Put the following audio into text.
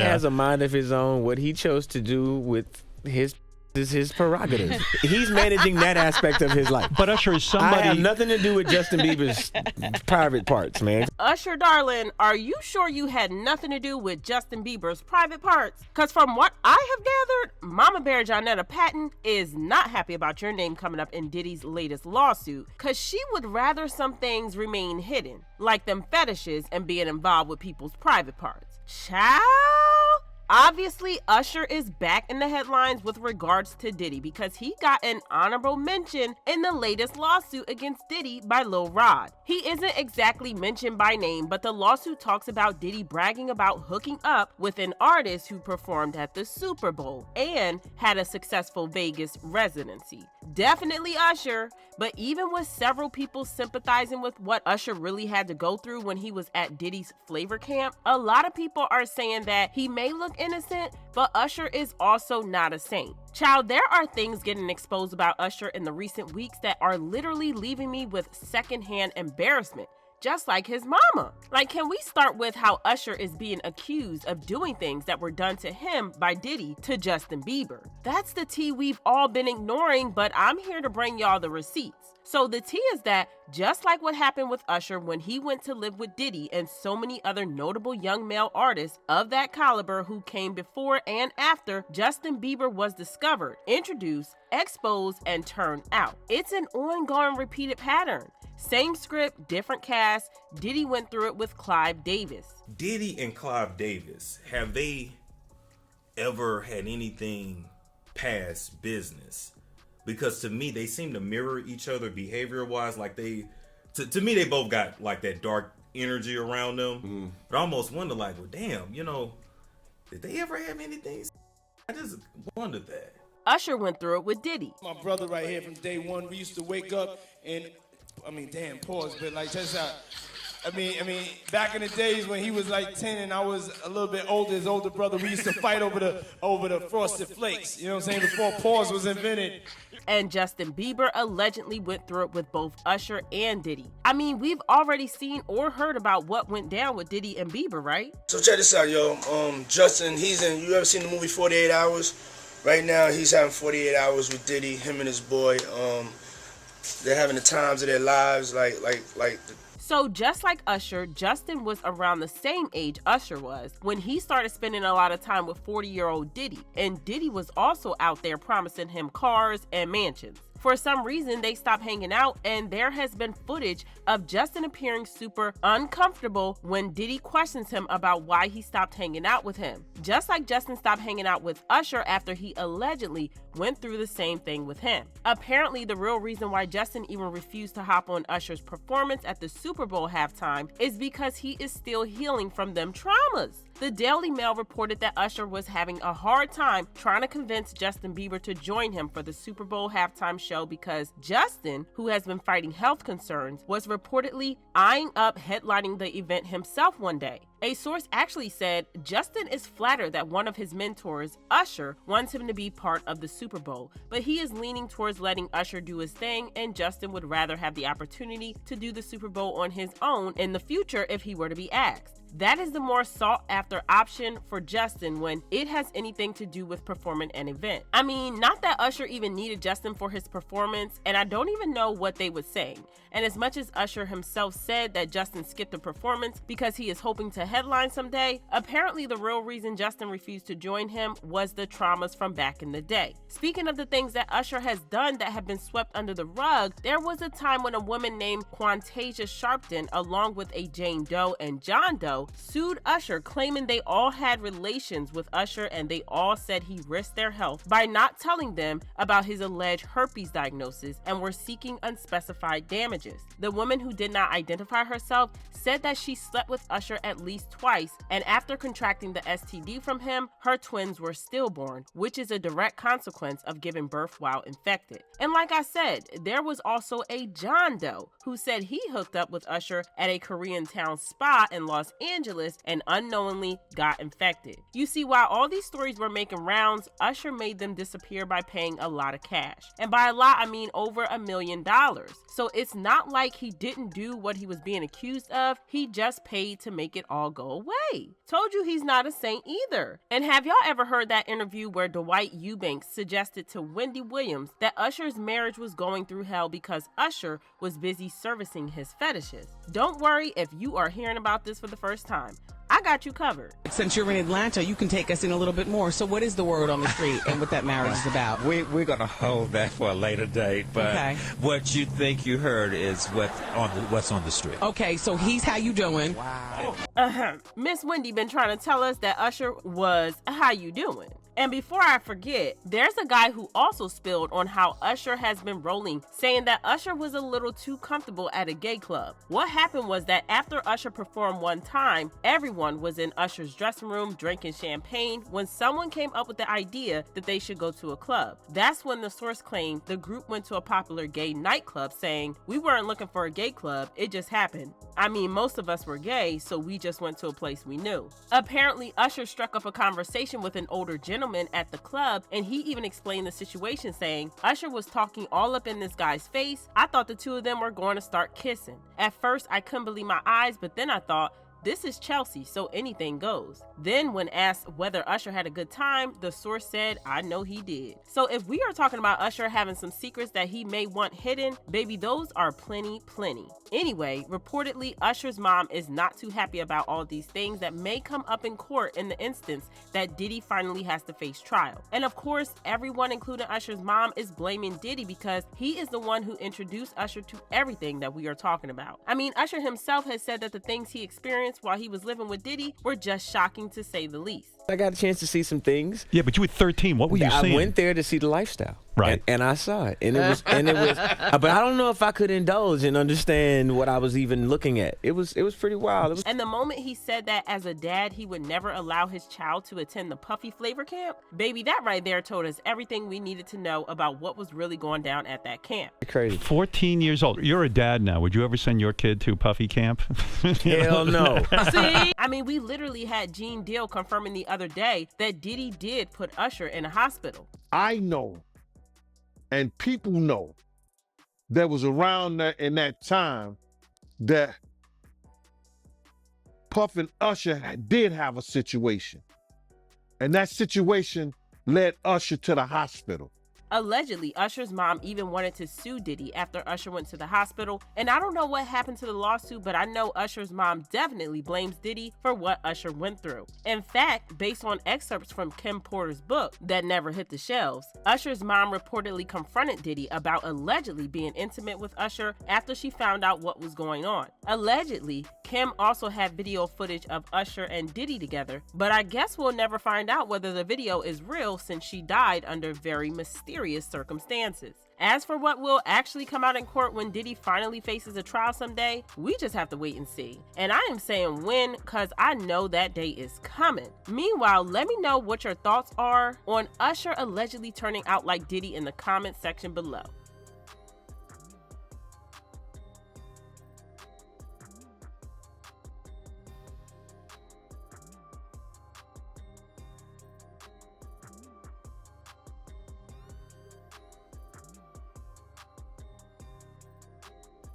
has a mind of his own. What he chose to do with his is his prerogative. He's managing that aspect of his life. But Usher is somebody... I have nothing to do with Justin Bieber's private parts, man. Usher, darling, are you sure you had nothing to do with Justin Bieber's private parts? Because from what I have gathered, Mama Bear Jonnetta Patton is not happy about your name coming up in Diddy's latest lawsuit, because she would rather some things remain hidden, like them fetishes and being involved with people's private parts. Child? Obviously, Usher is back in the headlines with regards to Diddy because he got an honorable mention in the latest lawsuit against Diddy by Lil Rod. He isn't exactly mentioned by name, but the lawsuit talks about Diddy bragging about hooking up with an artist who performed at the Super Bowl and had a successful Vegas residency. Definitely Usher, but even with several people sympathizing with what Usher really had to go through when he was at Diddy's flavor camp, a lot of people are saying that he may look innocent, but Usher is also not a saint. Child, there are things getting exposed about Usher in the recent weeks that are literally leaving me with secondhand embarrassment, just like his mama. Like, can we start with how Usher is being accused of doing things that were done to him by Diddy to Justin Bieber? That's the tea we've all been ignoring, but I'm here to bring y'all the receipts. So the tea is that, just like what happened with Usher when he went to live with Diddy and so many other notable young male artists of that caliber who came before and after Justin Bieber was discovered, introduced, exposed, and turned out. It's an ongoing repeated pattern. Same script, different cast. Diddy went through it with Clive Davis. Diddy and Clive Davis, have they ever had anything past business? Because to me, they seem to mirror each other behavior-wise. Like to me, they both got like that dark energy around them. But I almost wonder, like, well, damn, did they ever have anything? I just wondered that. Usher went through it with Diddy. My brother right here from day one, we used to wake up and, pause, but like just how, back in the days when he was like 10 and I was a little bit older, his older brother, we used to fight over the Frosted Flakes, you know what I'm saying, before pause was invented. And Justin Bieber allegedly went through it with both Usher and Diddy. We've already seen or heard about what went down with Diddy and Bieber, right? So check this out, yo. Justin, you ever seen the movie 48 Hours? Right now, he's having 48 hours with Diddy, him and his boy. They're having the times of their lives, So just like Usher, Justin was around the same age Usher was when he started spending a lot of time with 40-year-old Diddy. And Diddy was also out there promising him cars and mansions. For some reason, they stopped hanging out, and there has been footage of Justin appearing super uncomfortable when Diddy questions him about why he stopped hanging out with him. Just like Justin stopped hanging out with Usher after he allegedly went through the same thing with him. Apparently, the real reason why Justin even refused to hop on Usher's performance at the Super Bowl halftime is because he is still healing from them traumas. The Daily Mail reported that Usher was having a hard time trying to convince Justin Bieber to join him for the Super Bowl halftime show because Justin, who has been fighting health concerns, was reportedly eyeing up headlining the event himself one day. A source actually said Justin is flattered that one of his mentors, Usher, wants him to be part of the Super Bowl, but he is leaning towards letting Usher do his thing, and Justin would rather have the opportunity to do the Super Bowl on his own in the future if he were to be asked. That is the more sought-after option for Justin when it has anything to do with performing an event. Not that Usher even needed Justin for his performance, and I don't even know what they would say. And as much as Usher himself said that Justin skipped the performance because he is hoping to headline someday, apparently the real reason Justin refused to join him was the traumas from back in the day. Speaking of the things that Usher has done that have been swept under the rug, there was a time when a woman named Quantasia Sharpton, along with a Jane Doe and John Doe, sued Usher, claiming they all had relations with Usher and they all said he risked their health by not telling them about his alleged herpes diagnosis and were seeking unspecified damages. The woman, who did not identify herself, said that she slept with Usher at least twice, and after contracting the STD from him, her twins were stillborn, which is a direct consequence of giving birth while infected. And like I said, there was also a John Doe who said he hooked up with Usher at a Korean town spa in Los Angeles and unknowingly got infected. You see, while all these stories were making rounds, Usher made them disappear by paying a lot of cash. And by a lot, I mean over $1 million. So it's not like he didn't do what he was being accused of, he just paid to make it all go away. Told you he's not a saint either. And have y'all ever heard that interview where Dwight Eubanks suggested to Wendy Williams that Usher's marriage was going through hell because Usher was busy servicing his fetishes? Don't worry if you are hearing about this for the first time. I got you covered. Since you're in Atlanta, you can take us in a little bit more. So what is the word on the street and what that marriage is about? We're going to hold that for a later date, but what you think you heard is what's on the street. Okay, so he's how you doing? Wow. Miss Wendy been trying to tell us that Usher was how you doing. And before I forget, there's a guy who also spilled on how Usher has been rolling, saying that Usher was a little too comfortable at a gay club. What happened was that after Usher performed one time, everyone was in Usher's dressing room drinking champagne when someone came up with the idea that they should go to a club. That's when the source claimed the group went to a popular gay nightclub, saying, "We weren't looking for a gay club, it just happened. I mean, most of us were gay, so we just went to a place we knew." Apparently, Usher struck up a conversation with an older gentleman at the club, and he even explained the situation, saying, "Usher was talking all up in this guy's face. I thought the two of them were going to start kissing. At first, I couldn't believe my eyes, but then I thought, this is Chelsea, so anything goes." Then when asked whether Usher had a good time, the source said, "I know he did." So if we are talking about Usher having some secrets that he may want hidden, baby, those are plenty. Anyway, reportedly, Usher's mom is not too happy about all these things that may come up in court in the instance that Diddy finally has to face trial. And of course, everyone, including Usher's mom, is blaming Diddy because he is the one who introduced Usher to everything that we are talking about. I mean, Usher himself has said that the things he experienced while he was living with Diddy were just shocking to say the least. I got a chance to see some things. Yeah, but you were 13. What were you seeing? I went there to see the lifestyle. Right. And I saw it. And it was but I don't know if I could indulge and understand what I was even looking at. It was pretty wild. And the moment he said that as a dad, he would never allow his child to attend the Puffy Flavor Camp, baby, that right there told us everything we needed to know about what was really going down at that camp. Crazy. 14 years old. You're a dad now. Would you ever send your kid to Puffy Camp? Hell no. See? I mean, we literally had Gene Deal confirming the other day that Diddy did put Usher in a hospital. I know, and people know, that was around there in that time that Puff and Usher did have a situation. And that situation led Usher to the hospital. Allegedly, Usher's mom even wanted to sue Diddy after Usher went to the hospital, and I don't know what happened to the lawsuit, but I know Usher's mom definitely blames Diddy for what Usher went through. In fact, based on excerpts from Kim Porter's book that never hit the shelves, Usher's mom reportedly confronted Diddy about allegedly being intimate with Usher after she found out what was going on. Allegedly, Kim also had video footage of Usher and Diddy together, but I guess we'll never find out whether the video is real since she died under very mysterious circumstances. As for what will actually come out in court when Diddy finally faces a trial someday, we just have to wait and see. And I am saying when, cause I know that day is coming. Meanwhile, let me know what your thoughts are on Usher allegedly turning out like Diddy in the comment section below.